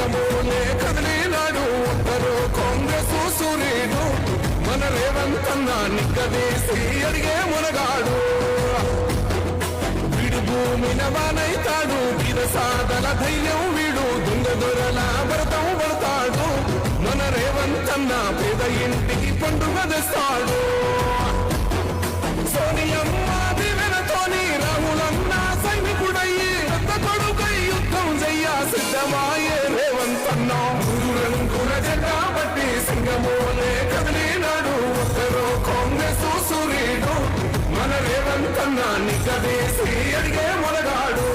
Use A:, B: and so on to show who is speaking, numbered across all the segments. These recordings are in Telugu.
A: సింగమూలే కదిలినాడు ఒక్కరు కాంగ్రెస్ సూర్యుడు మన రేవంతన్న నిక్కదీసి అడిగే మునగాడు వీడు భూమిన వానైతాడు సాదల ధైర్యం వీడు దొంగ దొరల భరతం పడతాడు మన రేవంతన్న పేద ఇంటికి పండుగ తెస్తాడు సోనియమ్మ దివెనతోని రాములన్న సైనికుడయ్యి పెద్ద కొడుకై యుద్ధం చెయ్య సిద్ధమాయే రేవంతన్న రంగుల జెండా బట్టి సింగమూలే కదిలినాడు ఒక్కరో కాంగ్రెస్ సూర్యుడు మన రేవంతన్న నిక్కదీసి అడిగే మొనగాడు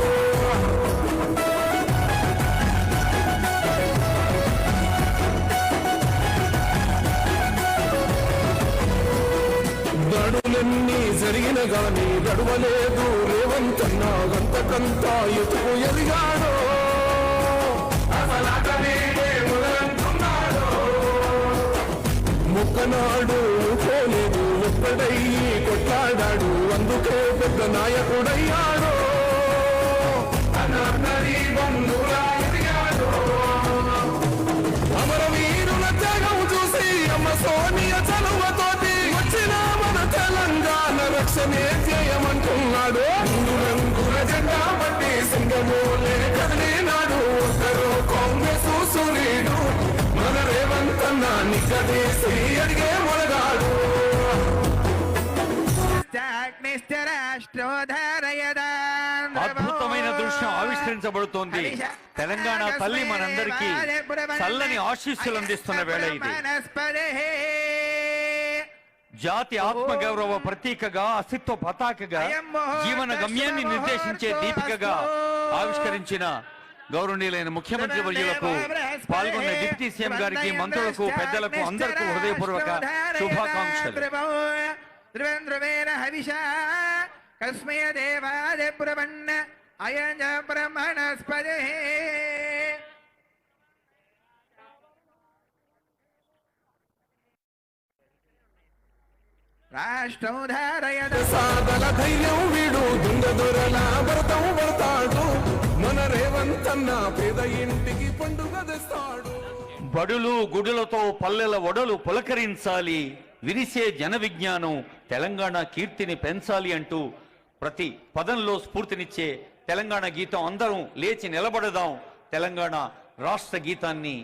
A: దడులన్నీ జరిగిన గాని గడవలేదు రేవంతన్న గంతకంత ఎతుకు ఎదిగాడు ముక్కనాడు పోలేదు ఒక్కడయ్యి కొట్లాడాడు అందుకే పెద్ద నాయకుడయ్యాడు అమరవీరుల త్యాగం చూసి అమ్మ సోనియ చలువతోటి వచ్చిన మన తెలంగాణ రక్షణే చేయమంటున్నాడు రంగుల జెండా బట్టి సింగమూలే కదిలినాడు ఒక్కరు కాంగ్రెస్ సూర్యుడు మన రేవంతన్న నిక్కదీసి అడిగే మొనగాడు
B: అద్భుతమైన దృశ్యం ఆవిష్కరించబడుతోంది. తెలంగాణ తల్లి మనందరికీ చల్లని ఆశీస్సులు అందిస్తున్న వేళ ఇది. జాతి ఆత్మగౌరవ ప్రతీకగా, అస్తిత్వ పతాకగా, జీవన గమ్యాన్ని నిర్దేశించే దీపికగా ఆవిష్కరించిన గౌరవనీయులైన ముఖ్యమంత్రి వర్యులకు, పాల్గొన్న డిప్యూటీ సీఎం గారికి, మంత్రులకు, పెద్దలకు అందరికీ హృదయపూర్వక శుభాకాంక్షలు. కస్మయ దేవాయ బ్రహ్మణ అయజ బ్రహ్మణస్పదే. రాష్ట్రం ధారయద
A: సాదల ధైర్యం వీడు దొంగ దొరల భరతం పడతాడు మన రేవంతన్న పేద ఇంటికి పండుగ తెస్తాడు. బడులు గుడులతో పల్లెల ఒడలు పులకరించాలి, విరిసే జన విజ్ఞానం తెలంగాణ కీర్తిని పెంచాలి అంటూ ప్రతి పదంలో స్ఫూర్తినిచ్చే తెలంగాణ గీతం అందరం లేచి నిలబడదాం. తెలంగాణ రాష్ట్ర గీతాన్ని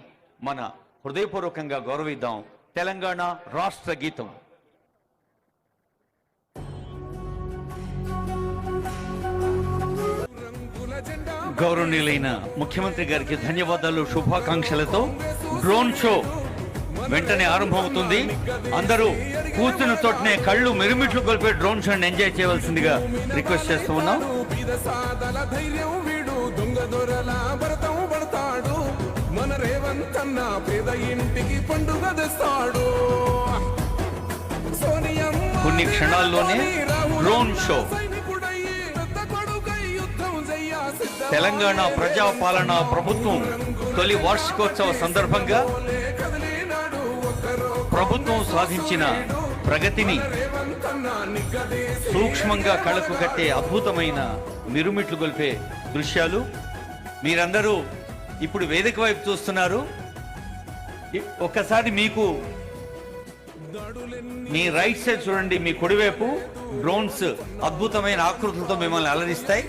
A: మన హృదయపూర్వకంగా గౌరవిద్దాం. తెలంగాణ రాష్ట్ర గీతం. గౌరవనీయులైన ముఖ్యమంత్రి గారికి ధన్యవాదాలు, శుభాకాంక్షలతో డ్రోన్ షో వెంటనే ఆరంభమవుతుంది. అందరూ కూర్చున్న చోటనే కళ్ళు మిరుమిట్లు కొలిపే డ్రోన్ షోని ఎంజాయ్ చేయవలసిందిగా రిక్వెస్ట్ చేస్తూ ఉన్నాం. మన రేవంతన్న పేద ఇంటికి పండుగ తెస్తాడు. కొన్ని క్షణాల్లోనే డ్రోన్ షో. తెలంగాణ ప్రజాపాలన ప్రభుత్వం తొలి వార్షికోత్సవ సందర్భంగా ప్రభుత్వం సాధించిన ప్రగతిని సూక్ష్మంగా కళ్ళకు కట్టే అద్భుతమైన మిరుమిట్లు గొల్పే దృశ్యాలు మీరందరూ ఇప్పుడు వేదిక వైపు చూస్తున్నారు. ఒక్కసారి మీకు మీ రైట్ సైడ్ చూడండి, మీ కుడివైపు డ్రోన్స్ అద్భుతమైన ఆకృతులతో మిమ్మల్ని అలరిస్తాయి.